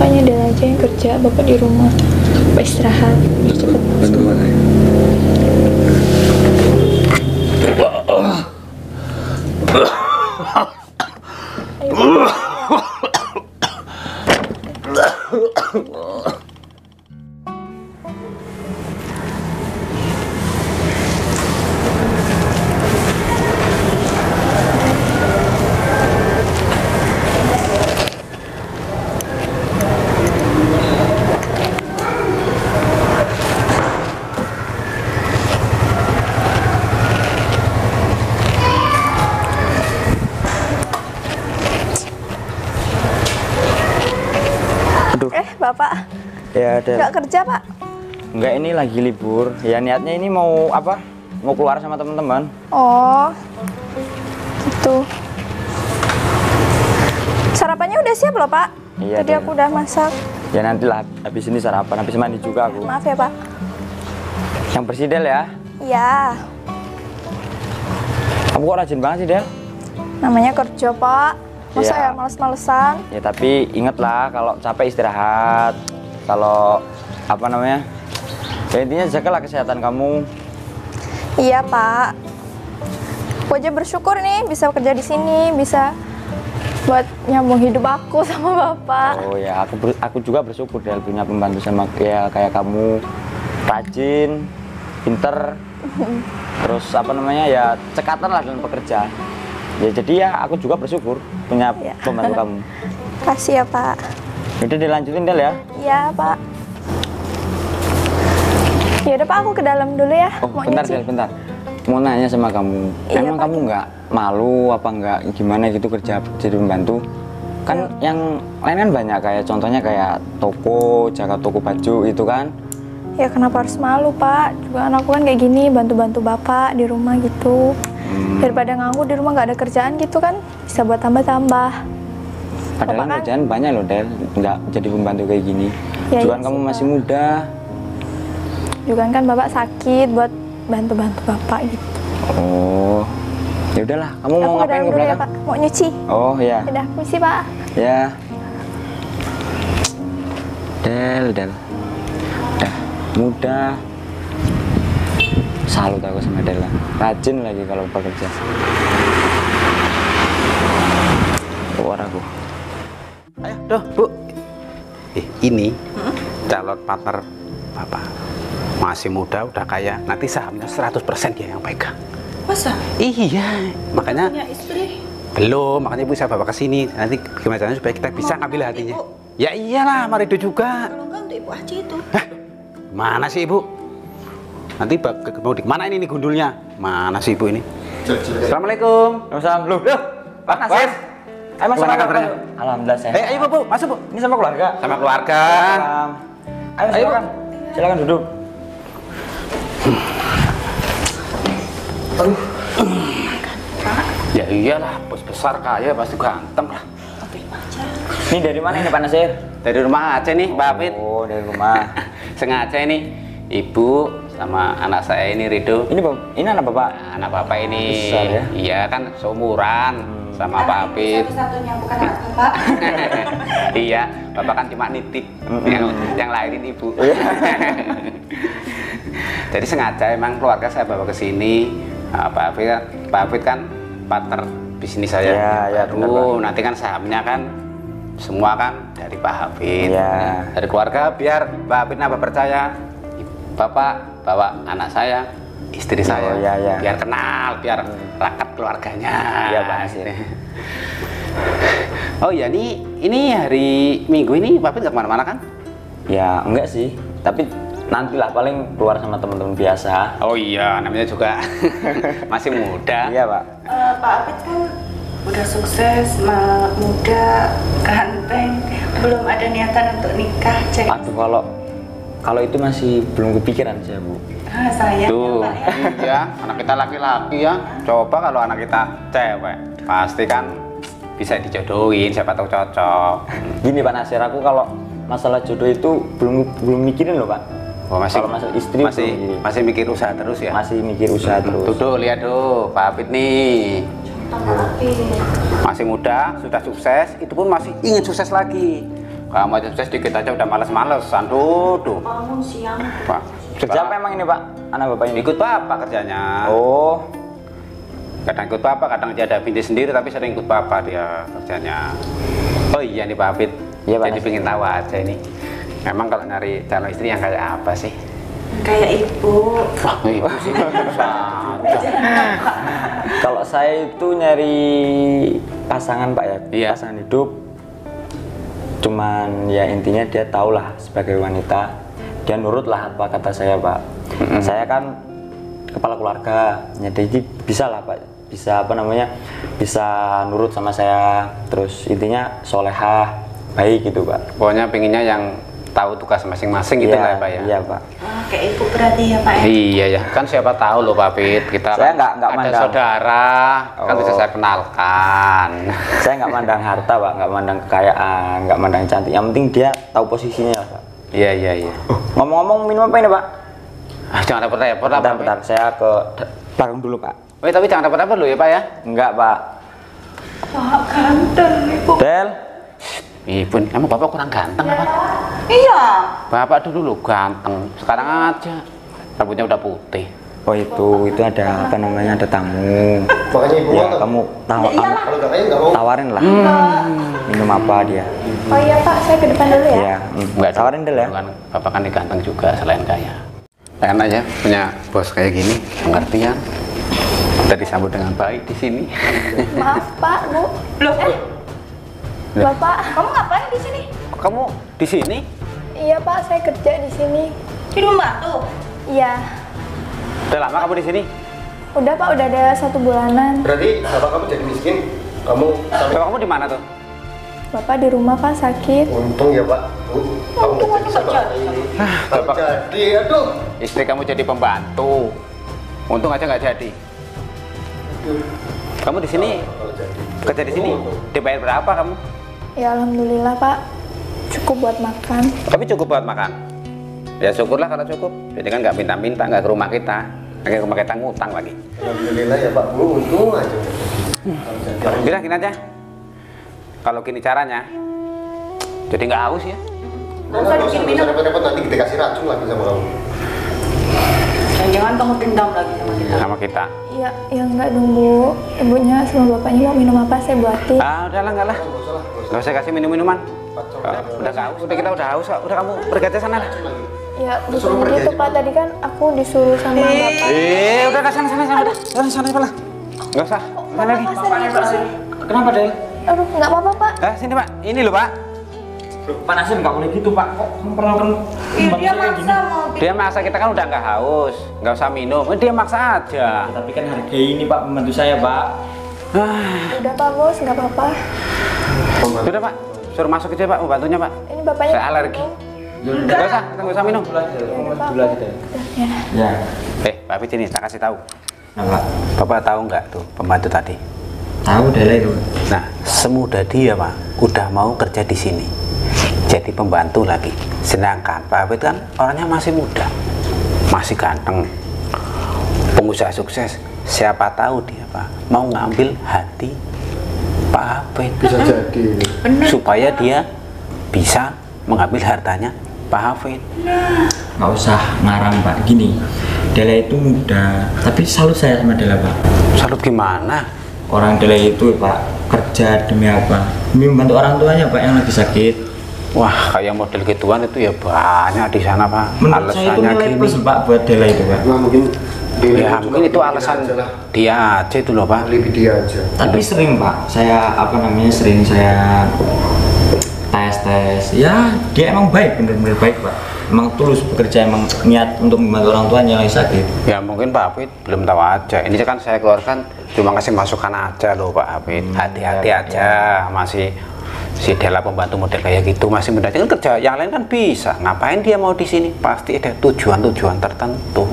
Makanya dia aja yang kerja, bapak di rumah. Bapak istirahat, biar cepet. Bantu mana ya? Bapak Ya, Del. nggak kerja, Pak? Enggak, ini lagi libur. Ya niatnya ini mau apa? Mau keluar sama teman-teman. Oh, gitu. Sarapannya udah siap loh, Pak. Iya, Tadi Del. aku udah masak. Ya nantilah habis ini sarapan, habis mandi juga aku. Maaf ya, Pak. Yang bersih, Del ya. Iya, Kamu kok rajin banget sih, Del? namanya kerja, Pak. Masa Iya. ya males-malesan? Ya tapi ingatlah kalau capek istirahat. Kalau apa namanya? Ya intinya jagalah kesehatan kamu. Iya, Pak. Aku aja bersyukur nih bisa kerja di sini, bisa buat nyambung hidup aku sama Bapak. Oh ya, aku juga bersyukur Del punya pembantu sama kayak kamu, rajin, pinter, terus apa namanya ya cekatan lah dalam bekerja. Ya jadi ya aku juga bersyukur punya Iya. pembantu kamu. Kasih ya, Pak. Udah dilanjutin Del ya. Iya, Pak. Ya udah, Pak, aku ke dalam dulu ya. Oh Mau bentar nyuci. Del, bentar. Mau nanya sama kamu, Iya, emang Pak. kamu nggak malu apa nggak gimana gitu kerja jadi pembantu? Kan yang lain kan banyak kayak contohnya kayak toko, jaga toko baju itu kan. Ya kenapa harus malu, Pak? Juga anakku kan kayak gini, bantu-bantu Bapak di rumah gitu. Daripada nganggur di rumah nggak ada kerjaan gitu kan, bisa buat tambah-tambah. Padahal Bapak kan- kerjaan banyak loh Del, nggak jadi pembantu kayak gini. Ya, Juga iya kamu sih, masih Pak. muda. Juga kan Bapak sakit buat bantu-bantu Bapak gitu. Oh, ya udahlah. Kamu mau Aku ke ngapain dalam ke dulu ya, belakang? Pak. Mau nyuci. Oh ya, Udah, misi, Pak. ya. Del, Del. Udah muda. Salut aku sama Del. Rajin lagi kalau bekerja. Keluar aku. Ayo, doh, Bu. Ini calon partner Bapak. Masih muda, udah kaya. Nanti sahamnya 100% dia yang pegang. Masa? Iya, makanya Punya istri? belum. Makanya Bu saya bawa ke sini. Nanti gimana caranya supaya kita bisa ngambil hatinya. Ibu. Ya iyalah, Marido juga. Kalau enggak untuk Ibu aja itu. Hah? Mana sih Ibu? Nanti mau di mana ini gundulnya? Mana sih Ibu ini? Assalamualaikum. Assalamualaikum. Loh, Pak Mas. Nasir. Mas Gimana sama kabarnya? keluarga? Alhamdulillah sehat. Ayo Bu, masuk Bu. Ini sama keluarga. Sama keluarga. Salam. Ayo Ayo, silakan. Silakan duduk. Ya iyalah, bos besar kaya pasti ganteng lah. Ini dari mana ini Pak Nasir? Dari rumah aja nih, Pak Afid. Oh, dari rumah. Sengaja ini Ibu sama anak saya ini Rido. Ini anak Bapak. Anak Bapak ini Besar ya? iya kan seumuran sama Pak Afid. Satu-satunya bukan anak Bapak. Iya, Bapak kan cuma nitip yang lainin Ibu. Jadi sengaja emang keluarga saya bawa ke sini. Nah, Pak Afid kan partner bisnis saya. Iya, iya, benar, Baru Pak. nanti kan sahamnya kan semua kan dari Pak Hafid. Iya. Dari keluarga biar Pak Hafid nambah percaya. Bapak bawa anak saya, istri saya. iya, iya. Biar kenal, biar rakat keluarganya. Iya, Pak Nasir. Oh iya, ini hari Minggu ini Pak Hafid nggak kemana-mana kan? Ya, enggak sih. Tapi nantilah paling keluar sama teman-teman biasa. Oh iya, namanya juga masih muda. Iya, Pak. Pak Apit kan udah sukses, muda, ganteng, belum ada niatan untuk nikah. Jadi Aduh, kalau itu masih belum kepikiran saya, Bu. sayang Tuh, ya, Pak ya. iya, anak kita laki-laki ya. Coba kalau anak kita cewek, pasti kan bisa dijodohin, siapa tahu cocok. Gini Pak Nasir, aku kalau masalah jodoh itu belum mikirin loh, Pak. Oh, Kalau masalah istri masih mikir usaha terus ya. masih mikir usaha terus. Tuh, lihat tuh, Pak Apit nih. Pak Apit. Masih muda, sudah sukses, itu pun masih ingin sukses lagi. Kamu aja sukses dikit aja udah males-malesan tuh. Bangun siang. Pak, Kerja apa emang ini Pak? Anak Bapak ini? Ikut Bapak kerjanya. Oh, Kadang ikut Bapak, kadang dia ada binti sendiri tapi sering ikut Bapak dia kerjanya. Oh iya nih Pak Hafid. Iya, Pak. Jadi pengen tahu aja ini. Memang kalau nyari calon istri yang kayak apa sih? Kayak ibu. Wah, ibu sih susah. kalau saya itu nyari pasangan Pak ya, Iya. pasangan hidup. Cuman ya intinya dia tahu lah sebagai wanita, dia nurut lah apa kata saya Pak. Saya kan kepala keluarga, jadi bisa lah Pak, bisa apa namanya, bisa nurut sama saya. Terus intinya solehah, baik gitu Pak. Pokoknya pengennya yang tahu tugas masing-masing gitu lah ya Pak ya. Iya Pak. Wah, kayak ibu berarti ya Pak ya. Iya ya, kan siapa tahu loh Pak Fit, kita Saya kan nggak ada mandang. saudara, kan Oh. bisa saya kenalkan. Saya nggak mandang harta Pak, nggak mandang kekayaan, nggak mandang cantik. Yang penting dia tahu posisinya lah Pak. Iya iya iya. Ngomong-ngomong minum apa ini Pak? Jangan repot-repot lah Pak. Bentar, saya ke belakang dulu Pak. Wih, tapi jangan repot-repot loh ya Pak ya. Enggak Pak. Wah, ganteng ibu. Del, Ibu, emang Bapak kurang ganteng apa? Iya. Bapak dulu lo ganteng, sekarang aja rambutnya udah putih. oh itu ada apa namanya, ada tamu. Makanya ibu Ya ngomong. kamu Kalau nggak kayak nggak mau. tawarin lah. Minum apa dia? Oh iya Pak, saya ke depan dulu ya. Iya. Enggak, Tawarin Del ya. Kan, Bapak kan ganteng juga selain kaya. Enak aja punya bos kayak gini, pengertian. Kita disambut dengan baik di sini. Maaf Pak, Bu. Loh, Bapak. kamu ngapain di sini? Kamu di sini? Iya Pak, saya kerja di sini. Di rumah tuh. Iya. Udah lama kamu di sini? Udah Pak, udah ada 1 bulanan. Berarti bapak kamu jadi miskin. Kamu sampai Kamu di mana tuh? Bapak di rumah Pak sakit. untung ya pak. Bu, kamu nggak jadi sama ini. Bapak. Jadi, aduh. Istri kamu jadi pembantu. Untung aja nggak jadi. Kamu di sini Kalau jadi. kerja di sini? Dibayar berapa kamu? Ya alhamdulillah Pak, cukup buat makan. Tapi cukup buat makan. Ya syukurlah kalau cukup. Jadi kan nggak minta-minta, nggak ke rumah kita. Nggak ke rumah kita ngutang lagi. Alhamdulillah ya pak. Bu, untung aja. Kalau jadi. Udah gini aja. Kalau gini caranya, jadi nggak haus ya. Nggak usah repot-repot, nanti kita kasih racun lagi sama kamu. Jangan kamu dendam lagi sama kita. Sama kita. Ya, ya enggak dong Bu. Ibunya sama bapaknya mau minum apa saya buatin. Ah udahlah nggak lah. Nggak usah lah. Nggak usah. Nggak usah kasih minum-minuman. Pacong. Udah nggak haus. Udah kita udah haus. Udah kamu pergi aja sana lah. Ya, Suruh bukan pergi gitu aja, Pak. Bu. Tadi kan aku disuruh sama bapak. Udah ke sana sana sana. Sana lah. Nggak usah. Sana lagi. Bapak sering gitu sih. Kenapa Del? Aduh, nggak apa-apa Pak. Sini Pak. Ini loh Pak. Panasin nggak boleh gitu Pak. Kok memperlakukan Iya, dia maksa mau Dia maksa, kita kan udah nggak haus, nggak usah minum. Dia maksa aja. Tapi kan hargai ini Pak, pembantu saya Pak. Udah Pak Bos, nggak apa-apa. Sudah Pak, suruh masuk aja Pak, pembantunya Pak. Ini bapaknya. Saya alergi. Nggak usah, kita nggak usah minum. Dulu aja Del. Ya. Ya. Pak Fit ini, tak kasih tahu. Nah Pak, Bapak tahu nggak tuh pembantu tadi? tahu Del itu. Nah, semudah dia Pak, udah mau kerja di sini. Jadi pembantu lagi. Sedangkan Pak Fit kan orangnya masih muda, masih ganteng, pengusaha sukses. Siapa tahu dia Pak mau ngambil hati Pak Fit. Bisa jadi. Supaya dia bisa mengambil hartanya Pak Hafid. Nggak usah ngarang Pak. Gini, Dela itu muda, tapi salut saya sama Dela Pak. Salut gimana? Orang Dela itu Pak kerja demi apa? Demi membantu orang tuanya Pak yang lagi sakit. Wah, kayak model gituan itu ya banyak di sana Pak. Menurut saya itu nilai plus Pak buat Dela itu Pak. Nah, mungkin Ya mungkin itu alasan aja lah. dia aja itu loh Pak. Alibi dia aja. Tapi sering Pak, saya apa namanya sering saya tes. Ya dia emang baik, bener-bener baik Pak. Emang tulus bekerja, emang niat untuk membantu orang tuanya yang lagi sakit. Ya mungkin Pak Hafid belum tahu aja. Ini kan saya keluarkan cuma kasih masukan aja loh Pak Hafid. Hati-hati ya, aja, masih si Dela pembantu model kayak gitu masih muda. Kan kerja yang lain kan bisa. Ngapain dia mau di sini? Pasti ada tujuan-tujuan tertentu.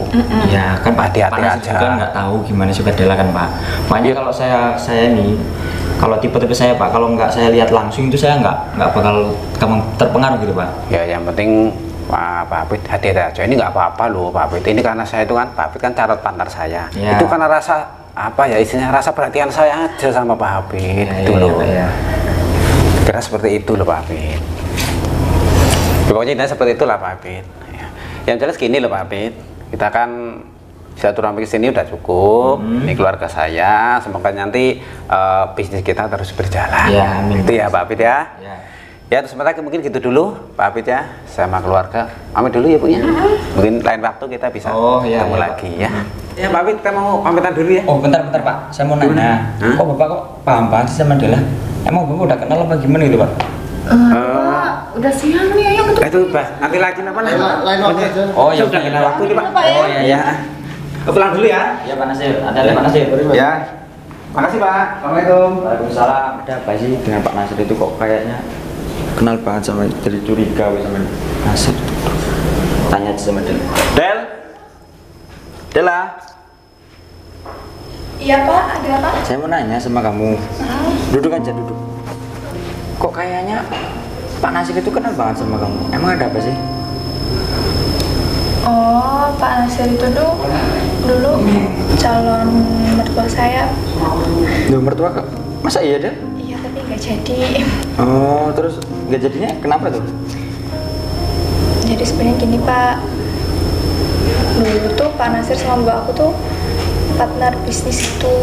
Ya kan Pak, Hati-hati Panas aja. juga nggak tahu gimana suka Dela kan Pak. Makanya kalau saya nih, kalau tipe-tipe saya Pak, kalau nggak saya lihat langsung itu saya nggak bakal terpengaruh gitu Pak. Ya yang penting Pak Hafid hati-hati aja. Ini nggak apa-apa loh Pak Hafid. Ini karena saya itu kan Pak Hafid kan carot partner saya. Ya. Itu karena rasa apa ya istilahnya rasa perhatian saya aja sama Pak Hafid. Itu loh. Ya. Kira seperti itu loh Pak Hafid. Pokoknya intinya seperti itulah Pak Abid. Ya. Yang jelas gini loh Pak Abid, kita kan silaturahmi kesini udah cukup. Ini keluarga saya, semoga nanti bisnis kita terus berjalan. Ya, amin. Itu ya Pak Abid ya. Ya. Ya terus sementara mungkin gitu dulu Pak Abid ya, sama keluarga. Pamit dulu ya Bu ya. Mungkin lain waktu kita bisa ketemu lagi ya. Ya Pak Abid, kita mau pamitan dulu ya. Oh bentar Pak, saya mau nanya. Kok Bapak kok paham banget sih sama Dela? Emang Bapak udah kenal apa gimana gitu Pak? Pak, udah siang nih, ayo ketemu. Itu Pak, nanti lagi apa nih? Lain waktu aja. Oh ya Sudah kenal waktu nih Pak. Oh ya ya. Pulang dulu ya. Ya Pak Nasir, ada Pak Nasir. Ya. Makasih Pak. Assalamualaikum. Waalaikumsalam. Ada apa sih dengan Pak Nasir itu kok kayaknya kenal banget sama, jadi curiga sama Nasir. Tanya aja sama Del. Dela. Iya Pak, ada apa? Saya mau nanya sama kamu. Duduk aja, duduk. Kok kayaknya Pak Nasir itu kenal banget sama kamu? Emang ada apa sih? Oh, Pak Nasir itu dulu calon mertua saya. Duh, mertua kok? Masa iya, Del? Iya, tapi nggak jadi. Oh, terus nggak jadinya kenapa tuh? Jadi sebenarnya gini Pak, dulu tuh Pak Nasir sama Mbak aku tuh partner bisnis itu.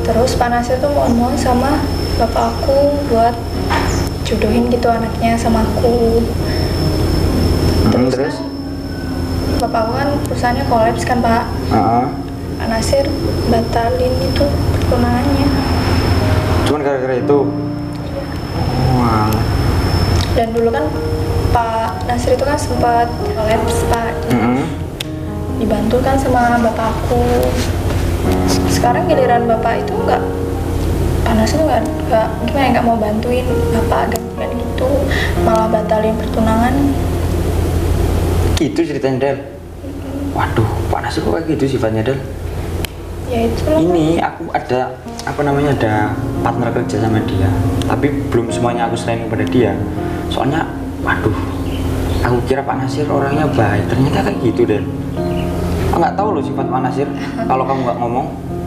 Terus Pak Nasir tuh ngomong sama bapak aku buat jodohin gitu anaknya sama aku. Terus kan, bapak aku kan perusahaannya kolaps kan Pak. Pak Nasir batalin itu pertunangannya. Cuman gara-gara itu? Wah. Dan dulu kan Pak Nasir itu kan sempat kolaps Pak. Dibantu kan sama bapak aku. Sekarang giliran bapak itu nggak, Pak Nasir nggak gimana, nggak mau bantuin bapak gantian gitu, malah batalin pertunangan. Itu ceritanya Del. Waduh, Pak Nasir kok kayak gitu sifatnya Del? Ya itu loh. Ini aku ada ada partner kerja sama dia, tapi belum semuanya aku serahin kepada dia. Soalnya, waduh, aku kira Pak Nasir orangnya baik, ternyata kayak gitu Del. Nggak tahu loh sifat Pak Nasir kalau kamu nggak ngomong.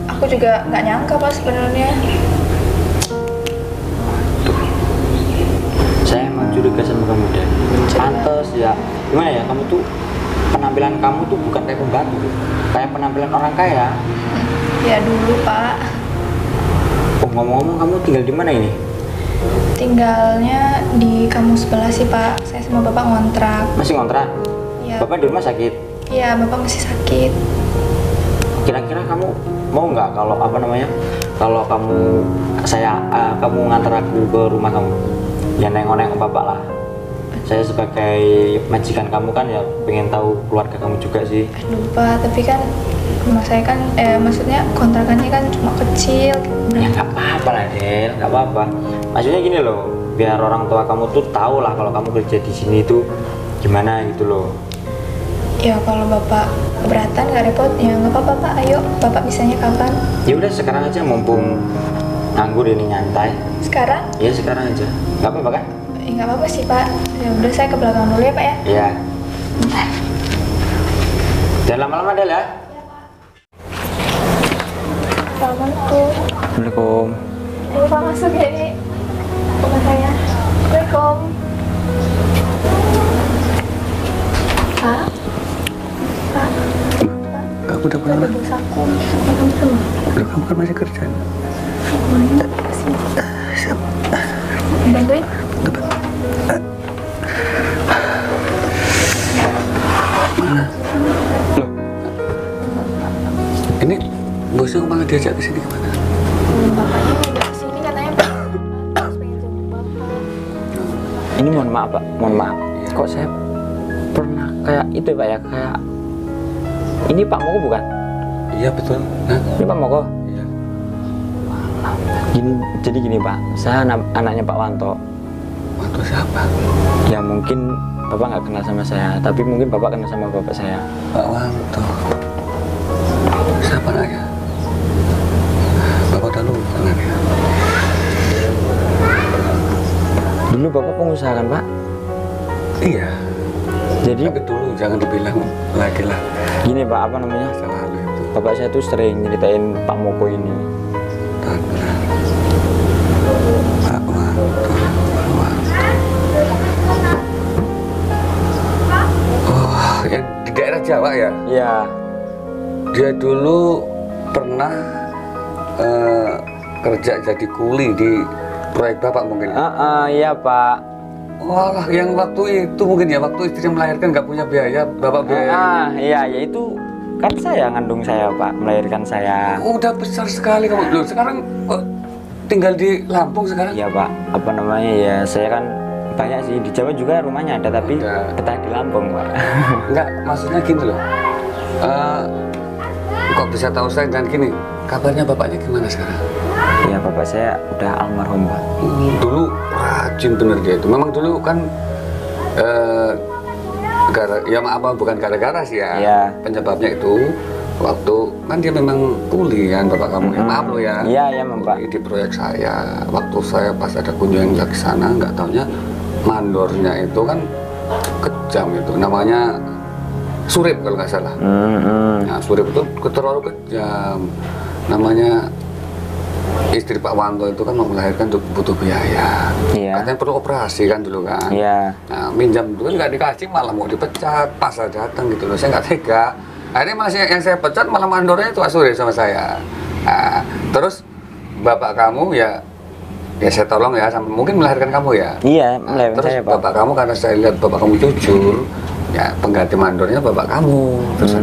Aku juga nggak nyangka Pak sebenarnya. Tuh, saya emang curiga sama kamu Del. Pantes ya, gimana ya, kamu tuh penampilan kamu tuh bukan kayak pembantu, kayak penampilan orang kaya. Ya dulu Pak. Oh, ngomong-ngomong kamu tinggal di mana ini? Tinggalnya di kampus sebelah sih Pak. Saya sama bapak ngontrak. Masih ngontrak? Iya. Bapak di rumah sakit? Iya, bapak masih sakit. Kira-kira kamu mau nggak kalau kalau kamu ngantar aku ke rumah kamu, ya nengok-nengok bapak lah. Saya sebagai majikan kamu kan ya pengen tahu keluarga kamu juga sih. Aduh Pak, tapi kan rumah saya kan maksudnya kontrakannya kan cuma kecil. Ya nggak apa-apa lah Del, nggak apa-apa. Maksudnya gini loh, biar orang tua kamu tuh tahu lah kalau kamu kerja di sini tuh gimana gitu loh. Ya kalau bapak keberatan nggak repot ya nggak apa-apa Pak. Ayo, bapak bisanya kapan? Ya udah sekarang aja, mumpung nganggur ini nyantai. Sekarang? Ya sekarang aja, nggak apa-apa kan? Nggak apa-apa sih Pak. Ya udah saya ke belakang dulu ya Pak ya. Iya. Jangan lama-lama Del ya. Assalamualaikum. Assalamualaikum. Ayo Pak masuk ya ini rumah saya. Assalamualaikum. Pak. Pak. Kamu udah pulang? Ada bos aku. Kamu sama. Loh, kamu kan masih kerja. Semuanya kesini. Bantuin. Mana? Loh. Ini bosnya malah diajak ke sini kemana? Bapaknya udah kesini katanya terus pengen jemput bapak. Ini mohon maaf Pak, mohon maaf. Kok saya pernah kayak itu Pak ya, kayak ini Pak Moko bukan? Iya betul. Nah, Ini Pak Moko. iya. Jadi gini Pak, saya anaknya Pak Wanto. Waktu siapa? Ya mungkin Bapak nggak kenal sama saya, tapi mungkin Bapak kenal sama bapak saya. Pak Wanto. Siapa anaknya? Bapak udah lupa anaknya. Dulu Bapak pengusaha kan Pak? Iya. Jadi Tapi dulu jangan dibilang lagi lah. gini Pak, apa namanya? Masa lalu itu. Bapak saya tuh sering nyeritain Pak Moko ini. Tahun berapa? Pak Wanto. Pak Wanto. ya? Iya. Dia dulu pernah kerja jadi kuli di proyek Bapak mungkin? Iya Pak. Wah, yang waktu itu mungkin ya, waktu istri melahirkan nggak punya biaya, Bapak biaya. Iya, ya itu kan saya ngandung saya Pak, melahirkan saya. Udah besar sekali kamu. Loh, sekarang kok tinggal di Lampung sekarang? Iya Pak, apa namanya ya, saya kan banyak sih, di Jawa juga rumahnya ada, tapi betah di Lampung Pak. Enggak, maksudnya gini loh. Kok bisa tahu saya dan gini, kabarnya bapaknya gimana sekarang? Iya, bapak saya udah almarhum Pak. Dulu rajin bener dia itu. Memang dulu kan ya maaf bukan gara-gara sih ya. Iya. Penyebabnya itu waktu kan dia memang kuli kan bapak kamu. Ya, maaf lo ya. Iya, Pak. Di proyek saya, waktu saya pas ada kunjungan lagi sana, nggak taunya mandornya itu kan kejam itu. Namanya Surip kalau nggak salah. Nah, Surip itu terlalu kejam. Namanya istri Pak Wanto itu kan mau melahirkan butuh biaya. Iya. Katanya perlu operasi kan dulu kan. Iya. Nah, minjam dulu nggak dikasih, malah mau dipecat. Pas saya datang gitu loh, saya nggak tega. Akhirnya masih yang saya pecat malah mandornya itu Pak Surip sama saya. Nah, terus bapak kamu ya saya tolong ya, sampai mungkin melahirkan kamu ya. Iya, melahirkan terus saya Pak. bapak kamu karena saya lihat bapak kamu jujur, ya pengganti mandornya bapak kamu. Terus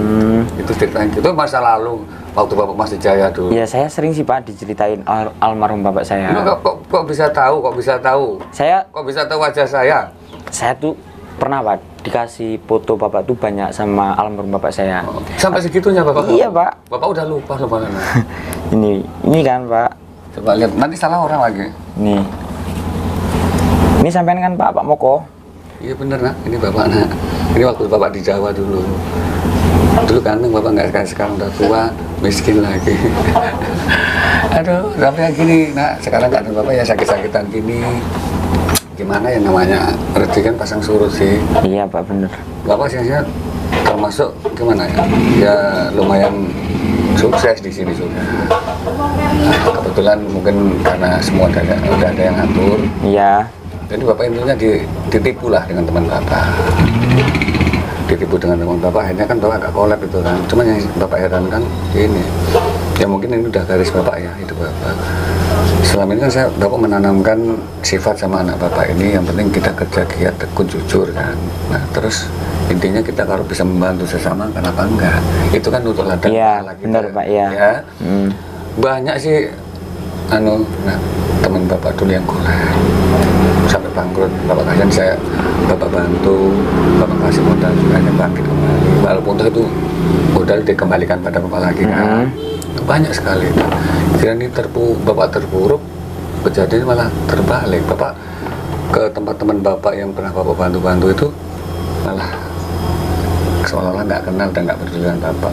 itu ceritanya itu masa lalu waktu bapak masih jaya dulu. Iya, saya sering sih Pak diceritain almarhum bapak saya. Kok bisa tahu? Kok bisa tahu? Kok bisa tahu wajah saya? Saya tuh pernah Pak dikasih foto bapak tuh banyak sama almarhum bapak saya. Sampai segitunya bapak? Iya Pak. Bapak udah lupa mana? ini kan Pak. Coba lihat, nanti salah orang lagi. Nih. Ini sampean kan Pak Moko. Iya bener nak, ini bapak nak. Ini waktu bapak di Jawa dulu. Dulu kan bapak nggak kayak sekarang udah tua, miskin lagi. Aduh, sampai kayak gini nak. Sekarang nggak ada bapak ya sakit-sakitan gini. Gimana ya namanya? Rezeki kan pasang surut sih. Iya Pak, bener. Bapak sih termasuk gimana ya? Ya lumayan sukses di sini sudah. Nah, kebetulan mungkin karena semua udah ada yang ngatur. Iya. Jadi bapak intinya ditipu lah dengan teman bapak. Ditipu dengan teman bapak, akhirnya kan bapak agak kolab itu kan. Cuma yang bapak heran kan ini. Ya mungkin ini udah garis bapak ya, itu bapak. Selama ini kan bapak menanamkan sifat sama anak bapak ini, yang penting kita kerja giat, tekun, jujur kan. Nah terus intinya kita kalau bisa membantu sesama, kenapa enggak? Itu kan untuk ladang pahala kita. Benar Pak ya. Banyak sih teman bapak dulu yang kolab sampai bangkrut, bapak kasihan bapak bantu, bapak kasih modal juga hanya bangkit kembali, walaupun itu modal dikembalikan pada bapak lagi kan. Banyak sekali. Kira ini bapak terpuruk, kejadian malah terbalik. Bapak ke tempat teman bapak yang pernah bapak bantu-bantu itu malah seolah-olah nggak kenal dan nggak peduli dengan bapak.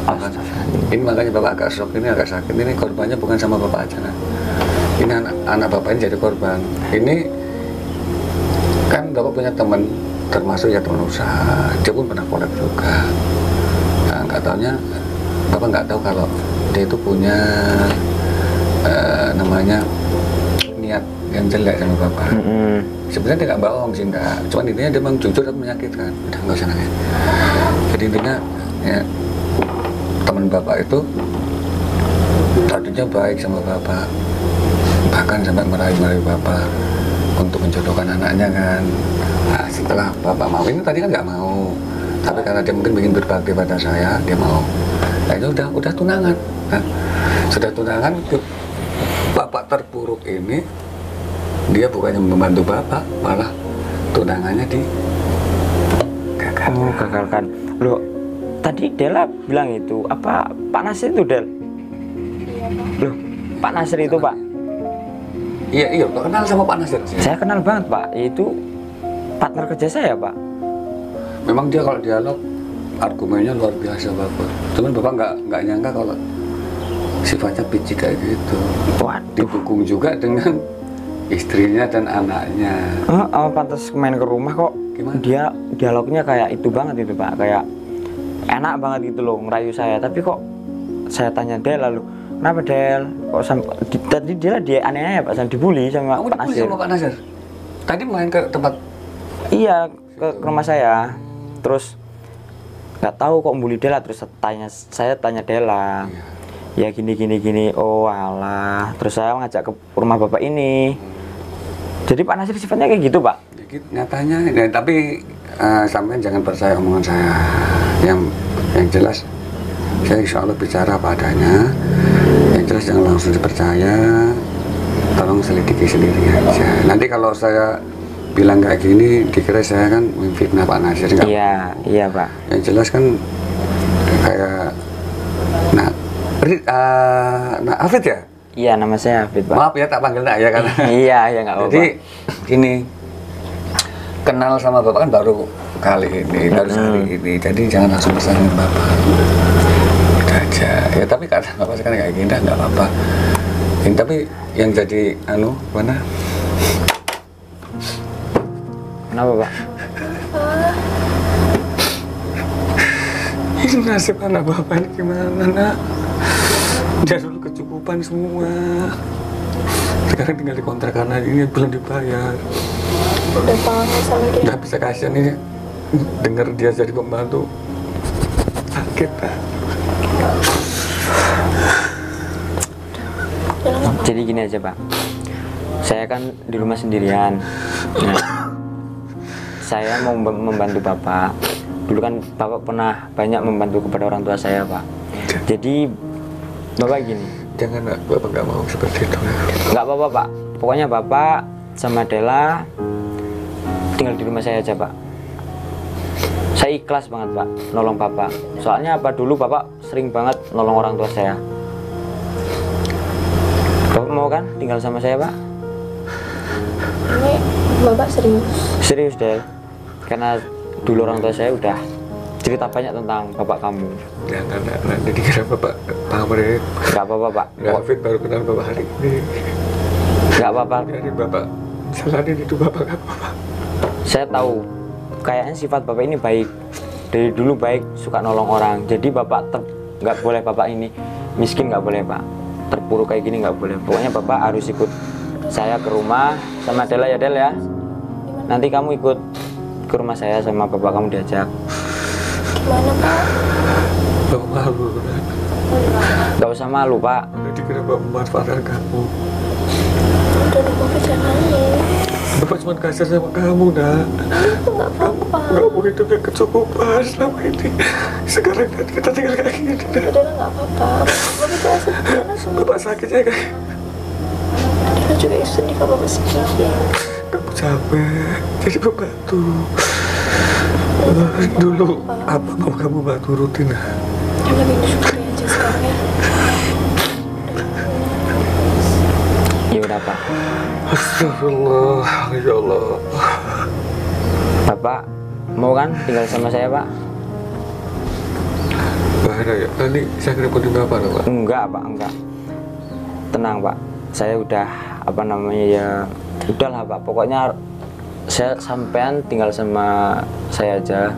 Ini makanya bapak agak shock, ini agak sakit. Ini korbannya bukan sama bapak aja kan. Ini anak bapak ini jadi korban. Ini kan bapak punya teman, termasuk ya teman usaha. Dia pun pernah kolab juga. Nah, nggak taunya bapak nggak tahu kalau dia itu punya namanya niat yang jelek sama bapak. Sebenarnya dia nggak bohong sih, enggak. Cuman intinya dia memang jujur dan menyakitkan. Udah nggak usah nangis. Jadi intinya ya, teman bapak itu tadinya baik sama bapak, bahkan sampai merayu-merayu bapak untuk menjodohkan anaknya kan. Nah, setelah bapak mau, ini tadi kan nggak mau, tapi karena dia mungkin ingin berbakti pada saya, dia mau. Nah itu udah tunangan kan? Sudah tunangan, bapak terpuruk ini dia bukannya membantu bapak, malah tunangannya digagalkan. Gagalkan. Loh, tadi Dela bilang itu apa Pak Nasir itu Del? Loh, Pak Nasir itu Pak? Iya, kok kenal sama Pak Nasir? Saya kenal banget Pak, itu partner kerja saya Pak. Memang dia kalau dialog argumennya luar biasa bapak. Cuman bapak nggak nyangka kalau sifatnya picik kayak gitu. Waduh. Didukung juga dengan istrinya dan anaknya. Pantas main ke rumah kok. Gimana? Dia dialognya kayak itu banget itu Pak, kayak enak banget gitu loh ngerayu saya. Tapi kok saya tanya Del, lalu kenapa Del? Kok tadi dia aneh-aneh ya Pak, sampai dibully sama Kamu Pak dibully Nasir. sama Pak Nasir? Tadi main ke tempat? Iya, ke rumah saya. Terus nggak tahu kok bully Dela, terus saya tanya Dela. Ya gini. Oh alah, terus saya ngajak ke rumah bapak ini. Jadi Pak Nasir sifatnya kayak gitu, Pak? Nyatanya, ya, tapi sampean jangan percaya omongan saya. Yang jelas, saya insya Allah bicara apa adanya. Yang jelas jangan langsung dipercaya. Tolong selidiki sendiri aja. Nanti kalau saya bilang kayak gini, dikira saya kan memfitnah Pak Nasir. Iya Pak. Yang jelas kan kayak, nah Afid ya? Iya, nama saya Afid, Pak. Maaf ya tak panggil nak ya kan. Iya, nggak apa-apa. Jadi gini, kenal sama bapak kan baru kali ini, baru hari ini. Jadi jangan langsung pesanin bapak. Udah aja. Ya tapi kata bapak sekarang kayak gini, nggak apa-apa. Tapi yang jadi mana? Kenapa, Pak? Ini nasib anak bapak ini gimana, nak? Dia dulu kecukupan semua. Sekarang tinggal di kontrakan aja, ini belum dibayar. Udah paham sama dia. Nggak bisa kasihan ini. Dengar dia jadi pembantu. Sakit, Pak. Jadi gini aja, Pak. Saya kan di rumah sendirian. Nah, saya mau membantu Bapak. Dulu kan Bapak pernah banyak membantu kepada orang tua saya, Pak. Jadi Bapak gini. Jangan, nak. Bapak nggak mau seperti itu. Nggak apa-apa, Pak. Pokoknya Bapak sama Dela tinggal di rumah saya aja, Pak. Saya ikhlas banget, Pak, nolong Bapak. Soalnya apa, dulu Bapak sering banget nolong orang tua saya. Bapak mau kan tinggal sama saya, Pak? Ini Bapak serius? Serius, Del. Karena dulu orang tua saya udah cerita banyak tentang bapak kamu. Jangan, nanti dikira bapak pamrih. Nggak apa-apa, Pak. Nggak, Afid baru kenal bapak hari ini. Nggak apa-apa. Dari bapak salahin itu bapak nggak apa-apa. Saya tahu kayaknya sifat bapak ini baik. Dari dulu baik, suka nolong orang. Jadi bapak nggak boleh bapak ini miskin, nggak boleh, Pak. Terpuruk kayak gini nggak boleh. Pokoknya bapak harus ikut saya ke rumah sama Dela ya, Del ya. Nanti kamu ikut ke rumah saya sama bapak kamu diajak. Gimana, Pak? Bapak malu, kan? Nggak usah malu, Pak. Nanti kira bapak memanfaatkan kamu. Udah, Bapak jangan nangis. Bapak cuma kasar sama kamu, nak. Itu nggak apa-apa. Kamu hidupnya kecukupan selama ini. Sekarang kita tinggal kayak gini, nak. Udah nggak apa-apa. Bapak jangan sedih, langsung. Bapak sakitnya kayak Dia juga sedih kalau Bapak sedih. kamu capek jadi pembantu. Dulu apa mau kamu bantu rutin, nak? Yang lebih disyukuri aja sekarang ya. Ya udah, Pak. Astagfirullah, ya Allah. Bapak mau kan tinggal sama saya, Pak? Bahaya ya, nanti saya ngerepotin bapak, loh, Pak. Enggak, Pak, enggak. Tenang, Pak. Saya udah apa namanya ya, udahlah, Pak. Pokoknya saya sampean tinggal sama saya aja.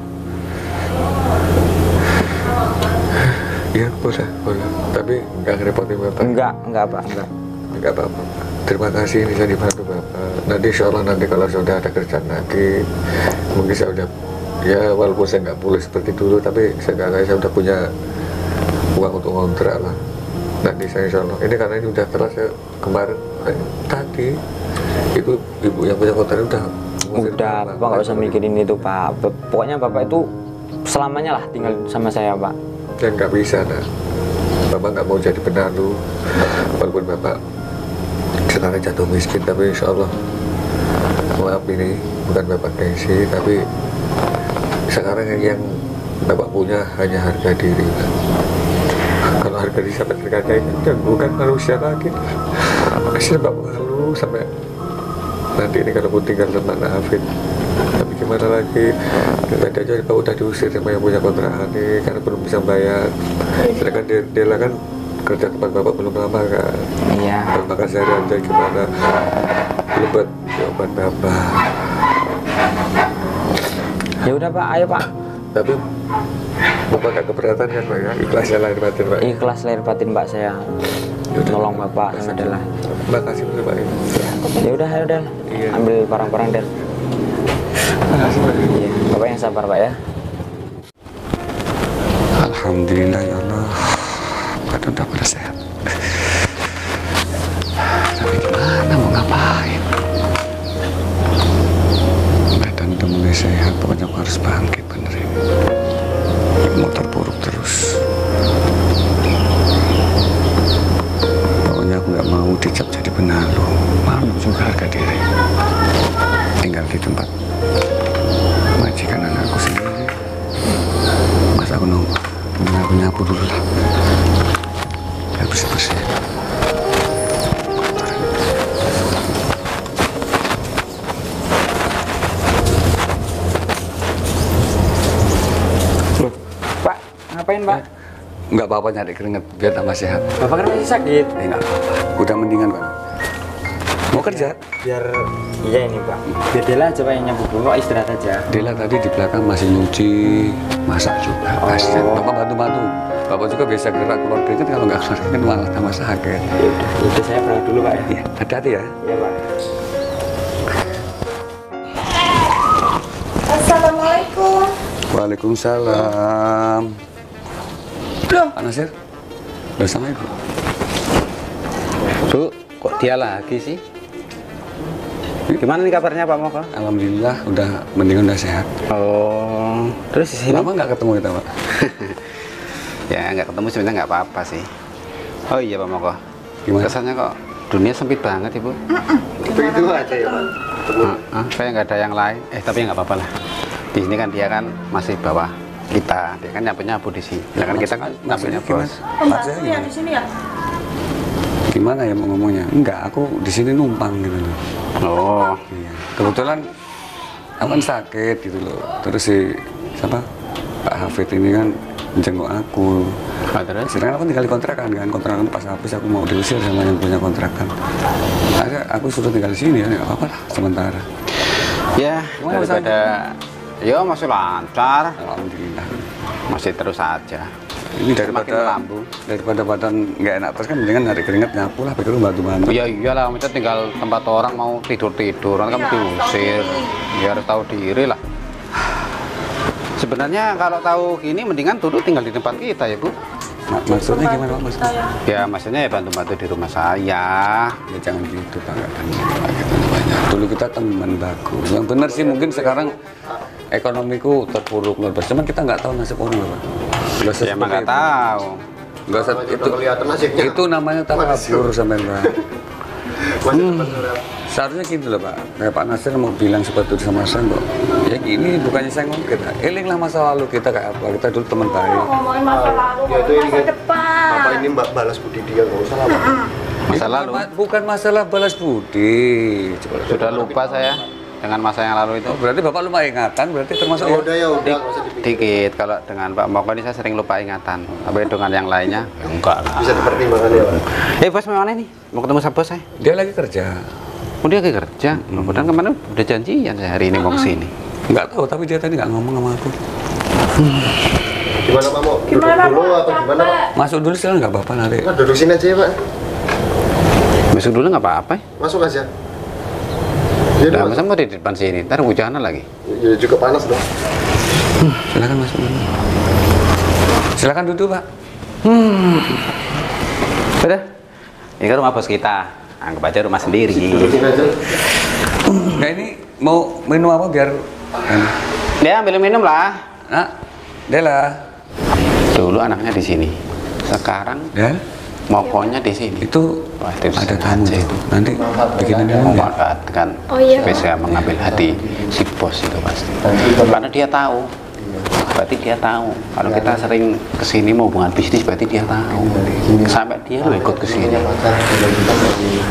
Iya, boleh. Tapi nggak ngerepotin bapak. Enggak, Pak, enggak. Nggak apa-apa. Terima kasih ini saya dibantu bapak. Nanti insya Allah nanti kalau sudah ada kerjaan lagi, mungkin saya udah, ya walaupun saya nggak boleh seperti dulu, tapi saya udah punya uang untuk ngontrak lah. Nanti saya insya Allah, ini karena ini udah keras ya, kemarin tadi itu ibu yang punya kontrak Udah, Bapak nggak usah mikirin itu, Pak. Pokoknya Bapak itu selamanya lah tinggal sama saya, Pak. Dan nggak bisa, nah. Bapak nggak mau jadi penalu, walaupun bapak sekarang jatuh miskin, tapi insya Allah, maaf ini bukan bapak gengsi, tapi sekarang yang bapak punya hanya harga diri. Kalau harga diri sampai tergadai, dan bukan manusia lagi. Masih bapak malu sampai nanti ini kalau pun tinggal sama anak Afid. Tapi gimana lagi, tadi aja bapak udah diusir sama yang punya kontrakan ini karena belum bisa bayar. Sedangkan Dela kan kerja tempat bapak belum lama kan. Iya. Dan makan sehari aja gimana, belum buat jawaban bapak. Ya udah, Pak, ayo, Pak. Tapi bapak gak keberatan kan, Pak ya? Ikhlasnya lahir batin, Pak. Ikhlas lahir batin, Pak, saya. Yaudah. Nolong Bapak sama Dela. Makasih Pak. Ya udah, ayo, Del. Iya. Ambil barang-barang, Del. Makasih, Pak. Iya, Bapak yang sabar, Pak ya. Alhamdulillah ya Allah, badan udah pada sehat. Tapi gimana mau ngapain? Badan udah mulai sehat, pokoknya aku harus bangkit bener ini. Mau terpuruk terus. Pokoknya aku nggak mau dicap jadi penalu, malu juga harga diri. Tinggal di tempat majikan anakku sendiri. Masa aku nunggu, mending aku nyapu dulu lah. Biar bersih-bersih. Loh, Pak, ngapain Pak? Nggak apa-apa nyari keringet, biar tambah sehat. Bapak kan masih sakit. Nggak apa-apa, udah mendingan kok. Mau kerja? Biar iya ini Pak. Biar Dela aja Pak yang nyapu dulu, istirahat aja. Dela tadi di belakang masih nyuci, masak juga. Kasian, Bapak bantu-bantu. Bapak juga biasa gerak keluar keringet, kalau nggak keluar keringet malah tambah sakit. Udah saya berangkat dulu Pak ya. Iya, hati-hati ya. Iya Pak. Assalamualaikum. Waalaikumsalam. Loh, Pak Nasir, bersama Ibu. Bu, kok dia lagi sih? Gimana nih kabarnya Pak Moko? Alhamdulillah udah mendingan, udah sehat. Oh, terus di sini? Lama nggak ketemu kita, Pak? Ya nggak ketemu sebenarnya nggak apa-apa sih. Oh iya Pak Moko. Gimana? Kesannya kok dunia sempit banget Ibu. Itu aja ya, Pak. Kayak nggak ada yang lain. Tapi nggak apa-apa lah. Di sini kan dia kan masih bawah kita. Dia kan nyapu di sini. Ya kan kita kan nyapunya bos. Maksudnya gimana? di sini ya? Gimana ya mau ngomongnya? Enggak, aku di sini numpang gitu loh. Oh, Iya. Kebetulan aku kan sakit gitu loh. Terus si siapa? Pak Hafid ini kan jenguk aku. terus? Sedangkan aku tinggal di kontrakan kan. Kontrakan pas habis aku mau diusir sama yang punya kontrakan. Akhirnya aku suruh tinggal di sini ya, nggak apa-apa lah sementara. Ya, Gimana daripada ya masih lancar, Alhamdulillah. masih terus aja. Ini Semakin melambung. daripada badan nggak enak terus kan mendingan nyari keringet nyapu lah, pikir lu bantu-bantu. Ya iyalah, kita tinggal tempat orang mau tidur-tidur, kan diusir. Ya harus tahu diri lah. Sebenarnya kalau tahu gini mendingan duduk tinggal di tempat kita ya Bu. Maksudnya gimana Pak? Maksudnya? Ya maksudnya ya bantu-bantu di rumah saya. Ya jangan gitu Pak, nggak banyak. Dulu kita teman bagus. Yang benar sih mungkin sekarang ekonomiku terpuruk luar biasa. Cuman kita nggak tahu nasib orang Pak. Nggak usah Ya emang seperti nggak itu. tahu. Nggak usah Udah itu. kelihatan nasibnya. Itu namanya takabur sampai Pak. Seharusnya gitu loh Pak. Kayak Pak Nasir mau bilang seperti itu sama saya kok. Ya gini, bukannya saya ngomong kita. Elinglah masa lalu kita kayak apa. Kita dulu teman baik. Ngomongin masa lalu, Ya itu masa ingat. depan. Apa ini Mbak balas budi dia, nggak usah lah, Pak. Masa lalu Bukan masalah balas budi. Coba. sudah lupa saya dengan masa yang lalu itu. Oh, berarti Bapak lupa ingatan, berarti termasuk Ya udah, nggak usah dipikir. Dikit, kalau dengan Pak Moko ini saya sering lupa ingatan. Tapi dengan yang lainnya, ya enggak lah. Bisa dipertimbangkan ya, Pak. Bos mana nih? Mau ketemu sama bos saya? Dia lagi kerja. Oh dia lagi kerja. Padahal kemarin udah janjian saya hari ini mau kesini. Nggak tahu, tapi dia tadi nggak ngomong sama aku. Gimana Pak mau? Duduk Gimana, dulu Pak? apa gimana Pak? Masuk dulu silakan, nggak apa-apa nanti. Nah, duduk sini aja ya Pak. Besok dulu nggak apa-apa. Masuk aja. Ya, Udah masuk. masa mau di depan sini, ntar hujanan lagi. Ya, juga panas dong. Silakan masuk dulu. Silakan duduk Pak. Udah, ini kan rumah bos kita. Anggap aja rumah sendiri. Duduk sini aja. Nah ini mau minum apa biar? Ya ambil minum lah. Nak, Dela. Dulu anaknya di sini. Sekarang Del, mokonya di sini. itu Wah, itu ada sengaja tamu itu. itu. Nanti bikinan dia ya. Memanfaatkan Oh, iya. bisa mengambil hati si bos itu pasti. Karena dia tahu. Berarti dia tahu. Kalau kita sering kesini mau hubungan bisnis, berarti dia tahu. Sampai dia lo ikut kesini.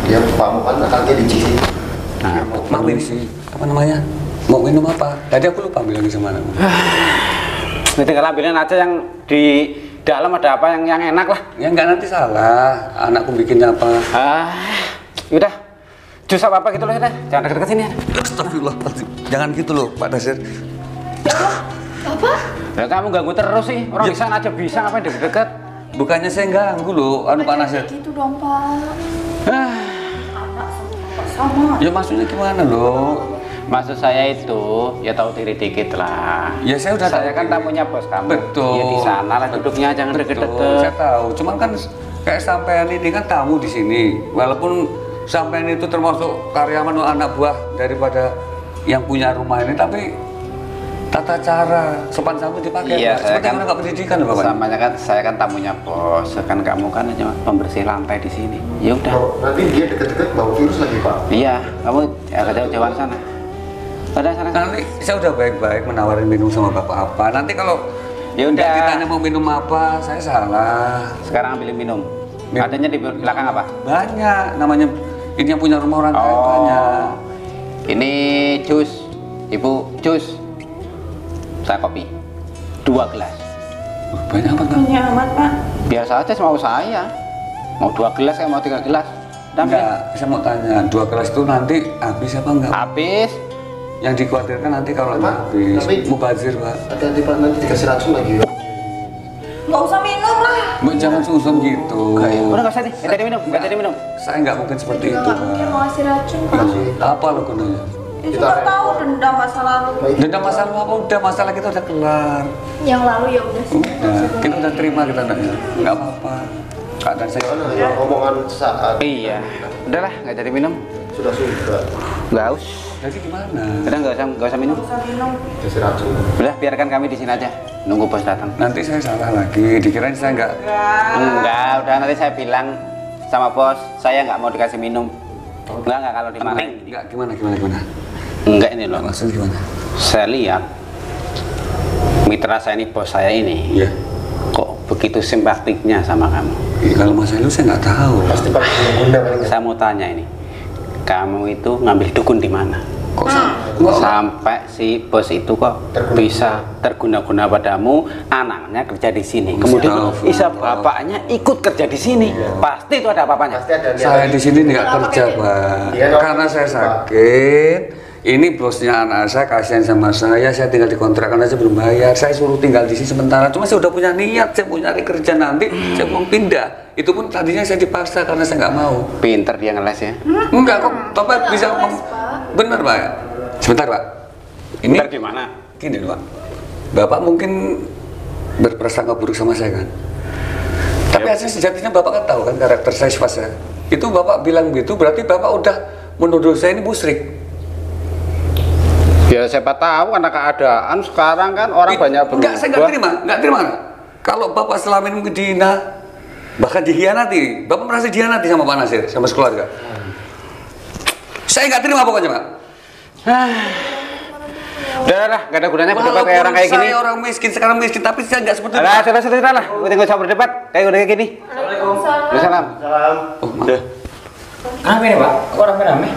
Dia pamuk kan akalnya di sini. Nah, Mau ini sih, apa namanya? Mau minum apa? Tadi aku lupa bilang sama anakmu. ini tinggal ambilin aja yang di dalam ada apa yang enak lah. Ya nggak nanti salah. Anakku bikinnya apa? Yaudah. Jus apa gitu loh, jangan deket-deket sini. Astagfirullahaladzim. Jangan gitu loh Pak Nasir. Ya kamu ganggu terus sih. Orang di sana aja bisa, ngapain deket-deket? Bukannya saya ganggu loh, Pak Nasir. Gitu dong, Pak. Ya maksudnya gimana loh? Maksud saya itu ya tahu diri dikit lah. Ya saya udah Saya kan tamunya bos kamu. Betul. Ya di sana lah duduknya, jangan Betul, deket-deket. saya tahu. Cuman kan kayak sampean ini kan tamu di sini. Walaupun sampean itu termasuk karyawan atau anak buah daripada yang punya rumah ini, tapi tata cara sopan santun dipakai. Iya, Pak. saya Seperti kan orang nggak pendidikan, Bapak. Samanya kan saya kan tamunya bos, kan kamu kan hanya pembersih lantai di sini. Ya udah. Nanti dia deket-deket bawa virus lagi Pak. Iya, kamu agak jauh-jauhan sana. Ada sana. Nanti saya udah baik-baik menawarin minum sama Bapak apa. Nanti kalau Ya udah. nggak ditanya mau minum apa, saya salah. Sekarang ambilin minum. Adanya di belakang apa? Banyak namanya ini yang punya rumah orang kaya banyak. Ini jus, ibu jus. Saya kopi. 2 gelas. Banyak apa enggak? Punya amat, Pak. Biasa aja mau saya. Mau 2 gelas, saya mau 3 gelas. Dan Enggak, saya mau tanya, 2 gelas itu nanti habis apa enggak? habis. Yang dikhawatirkan nanti kalau nggak habis, Tapi- mubazir Pak. Hati-hati Pak, nanti dikasih racun lagi. Nggak usah minum lah. Mbak jangan susun gitu. Udah nggak usah nih, nggak jadi minum, nggak jadi minum. Saya nggak mungkin seperti Juga itu nggak mungkin Pak. mau ngasih racun Pak. Apa lo gunanya? Ya sudah tahu dendam masa lalu. Dendam masalah apa? Udah masalah kita udah kelar. Yang lalu ya udah sih. Udah, kita udah terima kita nggak apa-apa. Keadaan saya Mana yang omongan saat Iya, udahlah, nggak jadi minum. sudah. Nggak us. jadi gimana? Udah nggak usah minum. Nggak usah minum. Dikasih racun. Udah biarkan kami di sini aja, nunggu bos datang. Nanti saya salah lagi, dikirain saya nggak. Enggak, udah nanti saya bilang sama bos, saya nggak mau dikasih minum. Enggak kalau dimarahin. Nggak gimana? Enggak ini loh. Maksud gimana? Saya lihat mitra saya ini, bos saya ini, Iya. kok begitu simpatiknya sama kamu. Ya, kalau masalah itu saya nggak tahu. Pasti Pak guna paling nggak. Saya mau tanya ini, kamu itu ngambil dukun di mana? Kok Sampai si bos itu kok bisa terguna-guna padamu, anaknya kerja di sini. Kemudian bisa bapaknya ikut kerja di sini. Pasti itu ada apa-apanya. Pasti ada niat saya lagi. di sini nggak kerja Pak, Iya, dong. karena saya sakit. Ini bosnya anak saya kasihan sama saya tinggal di kontrakan aja belum bayar. Saya suruh tinggal di sini sementara. Cuma saya udah punya niat, saya mau nyari kerja nanti, saya mau pindah. Itu pun tadinya saya dipaksa karena saya nggak mau. Pinter dia ngeles ya. Enggak kok, Bapak bisa ngomong. Bener Pak. Sebentar Pak. Ini Pinter gimana? gini loh Pak. Bapak mungkin berprasangka buruk sama saya kan. Tapi asli sejatinya Bapak kan tahu kan karakter saya sifat saya. Itu Bapak bilang gitu berarti Bapak udah menuduh saya ini musyrik. Ya siapa tahu karena keadaan sekarang kan orang banyak berubah. Enggak, saya nggak terima. Kalau Bapak selama ini mungkin dihina, bahkan dihianati, Bapak merasa dihianati sama Pak Nasir, sama sekeluarga. Saya nggak terima pokoknya Pak. Udah, nggak ada gunanya berdebat kayak orang kayak gini. Saya orang miskin, sekarang miskin, tapi saya nggak seperti itu. Alah, sudah lah. Udah nggak usah berdebat. Kayak udah kayak gini. Waalaikumsalam. Salam. Oh, maaf. Apa ini Pak? Kok rame-rame?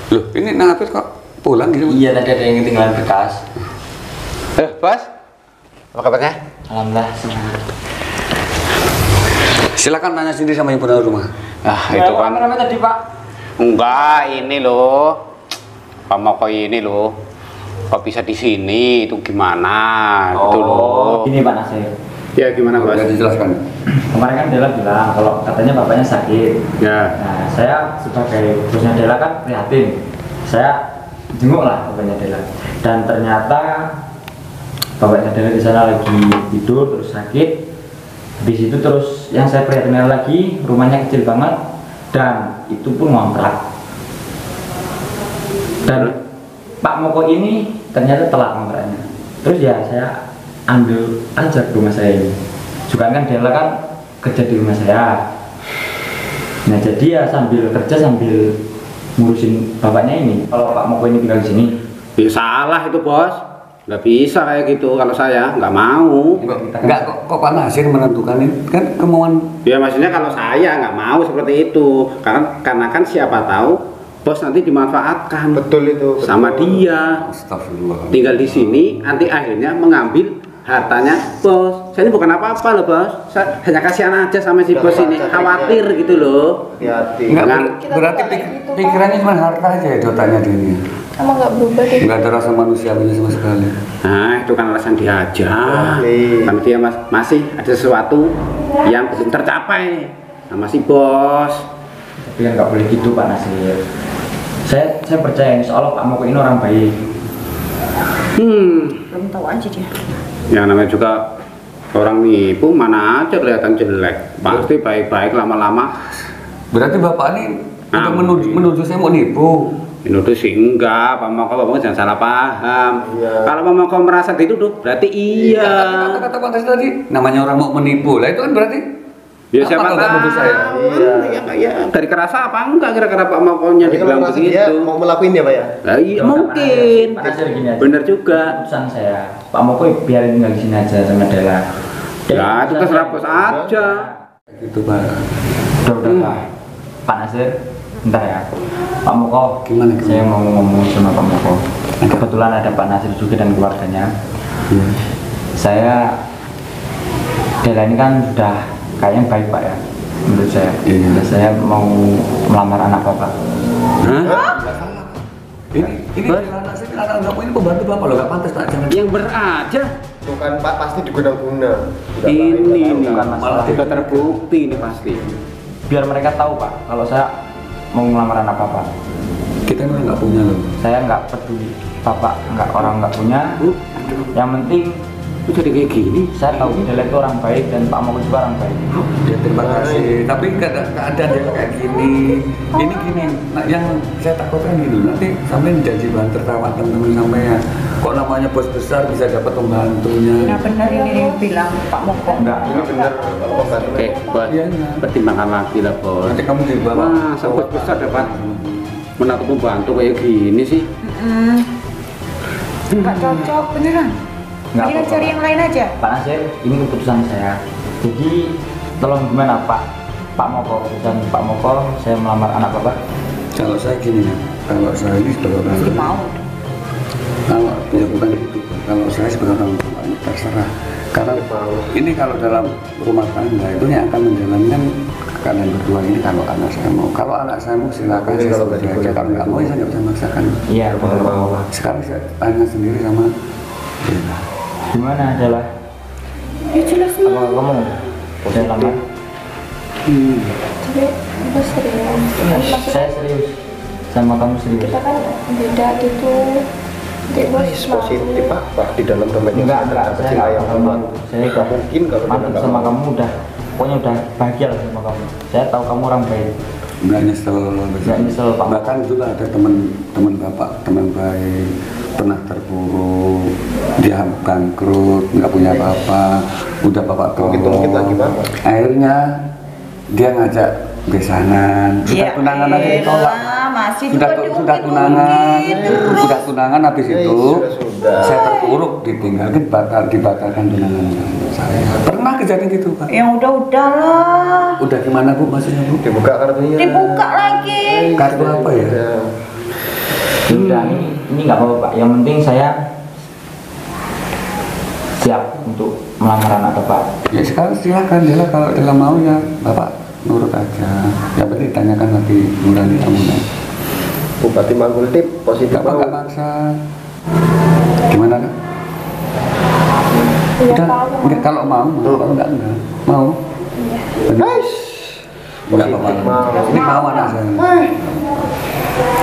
Loh, ini Nafis kok pulang gitu? Iya tadi ada yang ketinggalan bekas. Bos. Apa kabarnya? Alhamdulillah senang. Silakan tanya sendiri sama ibu dari rumah. Ah, itu kan. Rame tadi Pak. Enggak, ini loh. Pak Moko ini loh. Kok bisa di sini? Itu gimana? Gitu loh. Ini Pak Nasir. Ya gimana, Bos? Boleh dijelaskan? Kemarin kan Dela bilang kalau katanya bapaknya sakit. Ya. Nah, saya sebagai bosnya Dela kan prihatin. Saya jenguk lah bapaknya Dela. Dan ternyata bapaknya Dela di sana lagi tidur terus sakit. Habis itu terus yang saya prihatin lagi rumahnya kecil banget dan itu pun ngontrak. Dan Pak Moko ini ternyata telat ngontraknya. Terus ya saya ambil aja ke rumah saya ini. Juga kan Dela kan kerja di rumah saya. Nah jadi ya sambil kerja sambil ngurusin bapaknya ini. Kalau Pak Moko ini tinggal di sini. Ya salah itu, Bos. Nggak bisa kayak gitu kalau saya. Nggak mau. Enggak, kok Pak Nasir menentukan ini? Kan kemauan. Ya maksudnya kalau saya nggak mau seperti itu. Karena kan siapa tahu bos nanti dimanfaatkan Betul itu. sama betul. dia. Astagfirullah. Tinggal di sini, nanti akhirnya mengambil hartanya bos. Saya ini bukan apa-apa loh, Bos. Saya hanya kasihan aja sama si Udah bos ini. baca Khawatir pikiran. gitu loh. Hati-hati. Enggak, Enggak. berarti pikirannya cuma harta aja ya otaknya dia ini. Emang nggak berubah deh. Enggak ada rasa manusiawinya sama sekali. Nah, itu kan alasan dia aja. Nih. Tapi dia masih ada sesuatu yang belum tercapai sama si bos. Tapi kan nggak boleh gitu Pak Nasir. Saya percaya insya Allah Pak Moko ini orang baik. Belum tahu aja dia. Yang namanya juga orang nipu mana aja kelihatan jelek. Pasti baik-baik lama-lama. Berarti bapak ini udah menuduh saya mau nipu. Menuduh sih enggak, Pak Moko jangan salah paham. Iya. Kalau Pak Moko merasa dituduh, berarti iya. Kata-kata pantas tadi, namanya orang mau menipu. Lah itu kan berarti Ya siapa kalau nggak tahu nuduh saya? Iya. Dari kerasa apa enggak kira-kira Pak Mokonya Jadi kalau dibilang merasa dia begitu? mau melakuin ya Pak ya? Lah iya Ya, mungkin. Pak Nasir gini aja. Bener juga. Keputusan saya, Pak Moko biarin tinggal di sini aja sama Dela. Ya itu terserah bos aja. Gitu Pak. Udah Pak. Pak Nasir, bentar ya. Pak Moko, Gimana? saya mau ngomong sama Pak Moko. Kebetulan ada Pak Nasir juga dan keluarganya. Saya Dela ini kan sudah kayaknya baik Pak ya, menurut saya. Iya. Dan saya mau melamar anak Bapak. Ini anak kamu ini pembantu bapak loh, nggak pantas Pak. Jangan Yang beraja. Bukan Pak, pasti diguna-guna. Udah, Pak, Ini udah tahu. malah juga terbukti ini pasti. Biar mereka tahu Pak, kalau saya mau melamar anak Bapak. kita memang nggak punya loh. Saya nggak peduli Bapak nggak punya. Yang penting Kok jadi kayak gini? saya tahu Dela itu orang baik dan Pak Moko juga orang baik. Ya terima kasih. Tapi keadaan dia kayak gini. Ini gini, nah, yang saya takutkan gitu. Nanti sampai janji bahan tertawa teman-teman sampai ya. Kok namanya bos besar bisa dapat pembantunya? Nah benar ini dia bilang Pak Moko. Enggak, Ini bener pembantu. Oke, buat Iya. pertimbangan lagi lah bos. Nanti kamu dibawa. Wah, sampai besar dapat menatu pembantu kayak gini sih. Nggak cocok beneran. Nggak Mendingan apa-apa. cari yang lain aja. Pak Nasir, ini keputusan saya. Jadi tolong gimana Pak Moko, keputusan Pak Moko, saya melamar anak Bapak. Kalau saya gini ya, kalau saya ini sebagai orang Jadi tua, mau. kalau ya bukan itu, kalau saya sebagai orang tua ini terserah. Karena ini kalau dalam rumah tangga itu yang akan menjalankan kalian berdua ini kalau anak saya mau. Kalau anak saya mau silakan. Ini kalau nggak saya diboleh. kalau nggak mau ya saya nggak bisa maksakan. Iya, benar Pak Moko. Sekarang saya tanya sendiri sama Dela. Gimana adalah? Ya jelas Apa mau. kamu udah lamar? Tapi aku serius. Kan maksudnya Saya serius sama kamu serius. kita kan beda gitu. Nanti bos Positif Pak di dalam domainnya. Enggak, dapat saya cinta enggak yang kamu. aman. Saya udah Mungkin kalau dia mantap nggak sama mau. kamu udah, pokoknya udah bahagia lah sama kamu. Saya tahu kamu orang baik. Nggak nyesel. Nggak nyesel, Pak. Bahkan juga ada teman bapak, teman baik, pernah terpuruk, dia bangkrut, nggak punya apa-apa, udah bapak tolong. Ungkit-ungkit lagi, Pak. Akhirnya dia ngajak besanan, sudah tunangan aja ditolak. Masih Sudah juga sudah tunangan, sudah tunangan habis Ya, itu sudah. saya terpuruk, ditinggalkan, dibatalkan tunangan saya. Pernah kejadian gitu Pak? Yang udah lah. Udah gimana Bu maksudnya Bu? Dibuka kartunya. Dibuka lagi. Kartu apa ya? Udah, ini nggak apa-apa Pak. Yang penting saya siap untuk melamar anak Bapak. Ya sekarang silakan Dela, kalau Dela mau ya Bapak nurut aja. Yang penting tanyakan nanti Nurani Amuna. Bupati Manggultip positif Bapak mau. nggak maksa. Gimana kan? Iya Udah, Pak, aku enggak, kalau mau, kalau enggak mau. Benar. Enggak apa-apa. Ini mau anak saya.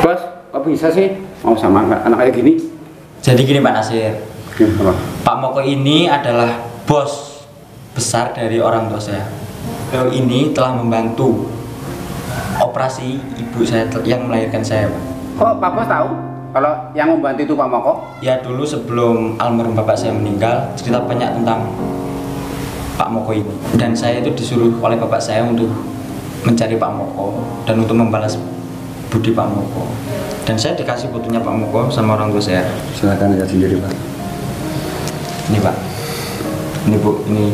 Bos, kok bisa sih mau sama anak kayak gini? Jadi gini Pak Nasir, Apa? Pak Moko ini adalah bos besar dari orang tua saya. Beliau ini telah membantu operasi ibu saya yang melahirkan saya Pak. Kok Pak Bos tahu kalau yang membantu itu Pak Moko? Ya dulu sebelum almarhum bapak saya meninggal, cerita banyak tentang Pak Moko ini. Dan saya itu disuruh oleh bapak saya untuk mencari Pak Moko dan untuk membalas budi Pak Moko. Dan saya dikasih fotonya Pak Moko sama orang tua saya. Silakan lihat sendiri Pak. Ini Pak, ini Bu, ini.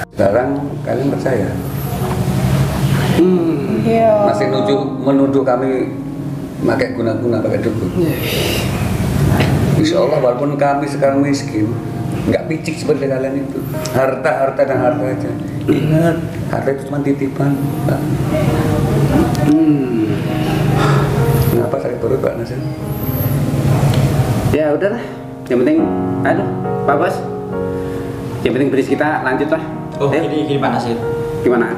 Sekarang kalian percaya? Iya. Masih menuduh kami pakai guna-guna, pakai dukun. Insya Allah walaupun kami sekarang miskin, nggak picik seperti kalian itu. Harta dan harta aja. Ingat, harta itu cuma titipan, Pak. Kenapa sakit perut Pak Nasir? Ya udahlah, yang penting, aduh, Pak Bos, yang penting bisnis kita lanjut lah. Oh, Ayo, gini Pak Nasir. gimana?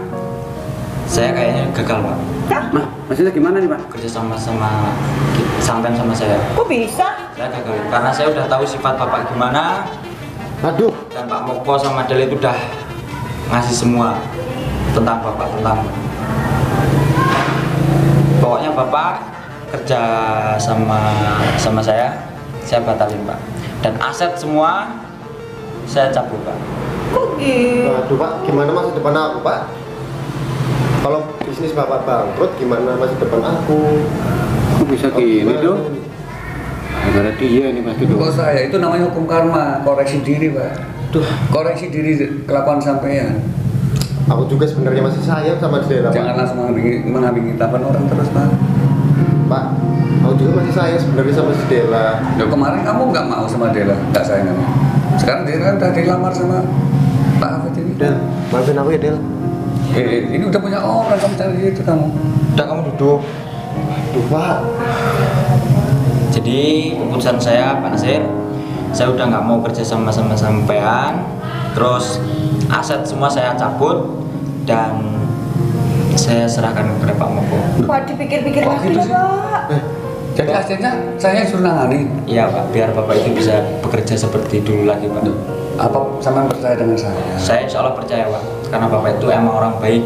Saya kayaknya gagal Pak. Nah, maksudnya gimana nih Pak? Kerja sama Santen sama saya. Kok bisa? Saya gagal karena saya udah tahu sifat Bapak gimana. Aduh, Dan Pak Moko sama Del itu udah ngasih semua tentang Bapak, tentang pokoknya Bapak kerja sama saya batalin Pak. Dan aset semua saya cabut Pak. Kok gitu? aduh Pak, gimana masa depan aku Pak? Kalau bisnis Bapak bangkrut, gimana masa depan aku? Kok bisa gini dong? Gara-gara dia ini pasti dong. Kok saya itu namanya hukum karma, koreksi diri Pak. Duh, Koreksi diri kelakuan sampean. aku juga sebenarnya masih sayang sama Dela Pak. Jangan langsung mengambing tapan orang terus Pak. Pak, aku juga masih sayang sebenarnya sama si Dela. Loh, kemarin kamu nggak mau sama Dela, nggak sayang kamu. Sekarang dia kan udah dilamar sama Pak Hafid ini. Del, maafin aku ya Del. Ini udah punya orang, kamu cari itu kamu. Udah kamu duduk. Duh Pak, Jadi keputusan saya Pak Nasir, saya udah nggak mau kerja sama sampean. Terus aset semua saya cabut dan saya serahkan kepada Pak Moko. Pak dipikir-pikir Kok lagi gitu lah sih? Pak. Jadi akhirnya saya yang suruh nangani. Iya Pak, biar Bapak itu bisa bekerja seperti dulu lagi Pak. Apa sama percaya dengan saya? Saya insya Allah percaya Pak, karena Bapak itu emang orang baik.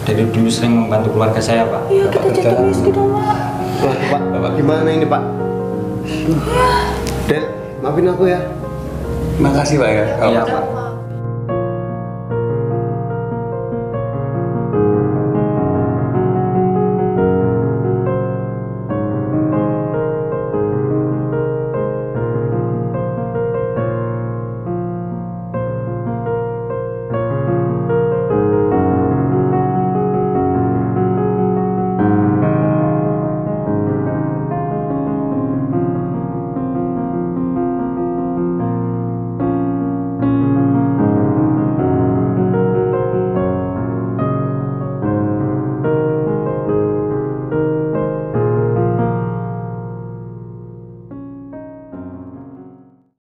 Dari dulu sering membantu keluarga saya Pak. Iya kita kerja. jadi miskin dong Pak. waduh Pak, gimana ini Pak? Del, maafin aku ya. Makasih Pak ya. Iya Pak.